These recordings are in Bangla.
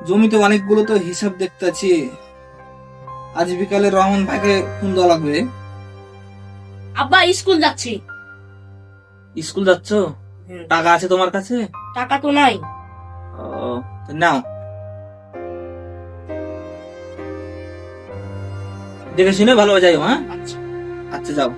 জমিতে অনেকগুলো তো হিসাব দেখতেছি। আজ বিকালে রহমান ভাইকে ফোন দেওয়া লাগবে। আব্বা স্কুল যাচ্ছি। স্কুল যাচ্ছ? টাকা আছে তোমার কাছে? টাকা তো নাই। ও, নাও, দেখে শুনে ভালো যাইও। হ্যাঁ, আচ্ছা। আচ্ছা, যাও।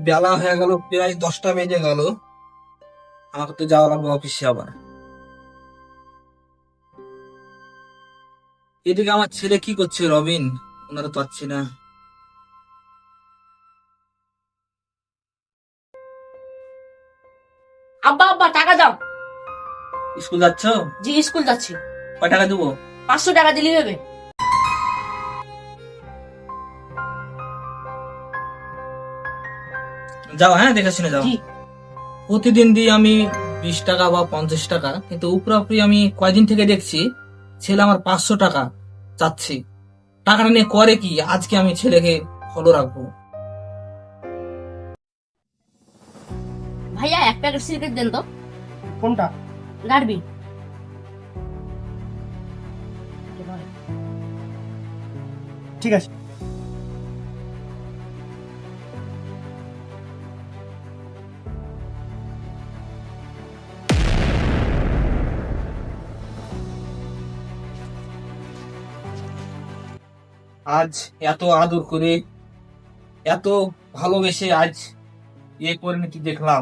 বেলা হয়ে গেল, প্রায় 10টা বেজে গেল। আমাকে তো যাওয়া লাগবে অফিসে আবার। এদিকে আমার ছেলে কি করছে? রবিন, ওনারা তো পাচ্ছি না। আব্বা আব্বা টাকা দাও। স্কুল যাচ্ছ? জি স্কুল যাচ্ছি। কয় টাকা দেবো? 500 টাকা দিলেই হবে। যাও, হ্যাঁ, দেখে শুনে যাও। জি। প্রতিদিন দিই আমি 20 টাকা বা 50 টাকা, কিন্তু উপরাউপরি আমি কয়দিন থেকে দেখছি ছেলে আমার 500 টাকা চাচ্ছি। টাকাটা নিয়ে করে কি? আজকে আমি ছেলেকে ফলো রাখবো। ভাইয়া 1 প্যাকেট সিগারেট দেন তো। কোনটা? গাড়বি। ঠিক আছে। আজ এত আদর করে, এত ভালোবেসে আজ এই পরিণতি দেখলাম।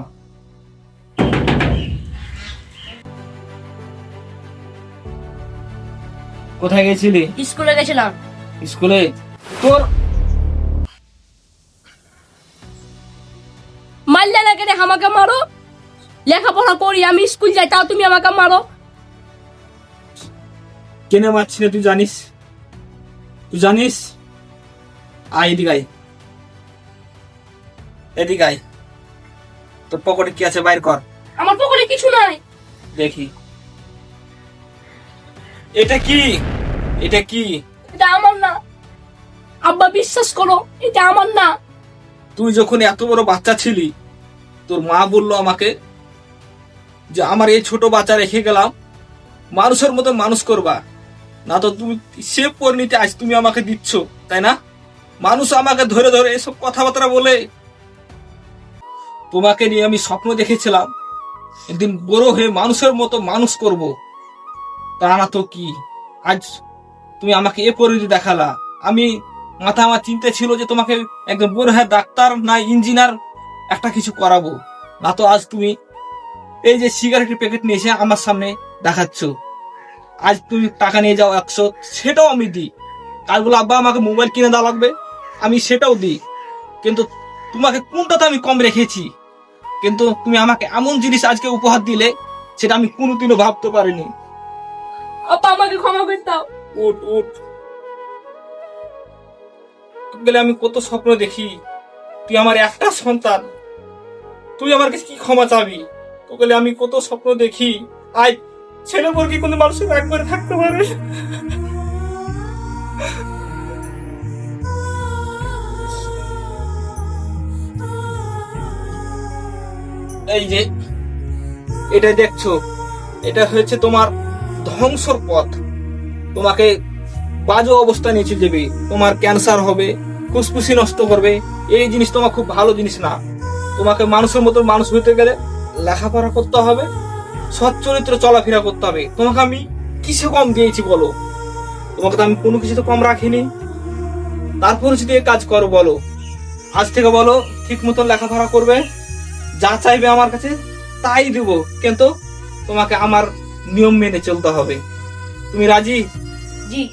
কোথায় গেছিলি? স্কুলে গেছিলাম। স্কুলে? তোর মারলে না কেন? আমাকে মারো। লেখাপড়া করি, আমি স্কুল যাই, তাও তুমি আমাকে মারো। কেনে মারছি না তুই জানিস? তুই জানিস? আয় এদিকে আয়, এদিকে আয়। তোর পকেটে কি আছে বাইর কর। আমার পকেটে কিছু নাই। দেখি। এটা কি? এটা কি? এটা আমার না আব্বা, বিশ্বাস করো, এটা আমার না। তুই যখন এত বড় বাচ্চা ছিলি, তোর মা বললো আমাকে যে আমার এই ছোট বাচ্চা রেখে গেলাম, মানুষের মতো মানুষ করবা। না তো তুমি সে পরিণতি আজ তুমি আমাকে দিচ্ছ, তাই না? মানুষ আমাকে ধরে ধরে এসব কথাবার্তা বলে। তোমাকে নিয়ে আমি স্বপ্ন দেখেছিলাম একদিন বড় হয়ে মানুষের মতো মানুষ করব, তা না তো কি। আজ তুমি আমাকে এ পরিণতি দেখালা। আমি আমার চিন্তা ছিল যে তোমাকে একদম বড় হয়ে ডাক্তার না ইঞ্জিনিয়ার একটা কিছু করাবো, না তো আজ তুমি এই যে সিগারেটের প্যাকেট নিয়ে এসে আমার সামনে দেখাচ্ছ। আজ তুমি টাকা নিয়ে যাও 100, সেটাও আমি দিই। কালগুলো আব্বা আমাকে মোবাইল কিনে দেওয়া লাগবে, আমি সেটাও দিই। কিন্তু তোমাকে কোনটাতে আমি কম রেখেছি? কিন্তু তুমি আমাকে এমন জিনিস আজকে উপহার দিলে, সেটা আমি কোনোদিনও ভাবতে পারিনি। আব্বা আমাকে ক্ষমা করে দাও। উঠ উঠ, গেলে আমি কত স্বপ্ন দেখি। তুই আমার একটা সন্তান, তুই আমার কাছে কি ক্ষমা চাবি? তো গেলে আমি কত স্বপ্ন দেখি। আজ ছেলে পর কি কোনো মানুষের একবারে থাকতে পারে? এই যে এটা দেখছো, এটা হয়েছে তোমার ধ্বংসর পথ। তোমাকে বাজে অবস্থা নিচে দেবে, তোমার ক্যান্সার হবে, ফুসফুসি নষ্ট করবে। এই জিনিস তোমার খুব ভালো জিনিস না। তোমাকে মানুষের মতো মানুষ হইতে গেলে লেখাপড়া করতে হবে, সৎ চরিত্র চলাফেরা করতে হবে। তোমাকে আমি কিসে কম দিয়েছি বলো? তোমাকে তো আমি কোনো কিছুতে কম রাখিনি। তারপরে যদি এই কাজ করো, বলো আজ থেকে বলো ঠিক মতো লেখাপড়া করবে, যা চাইবে আমার কাছে তাই দিব, কিন্তু তোমাকে আমার নিয়ম মেনে চলতে হবে। তুমি রাজি? জি।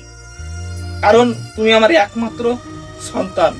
কারণ তুমি আমার একমাত্র সন্তান।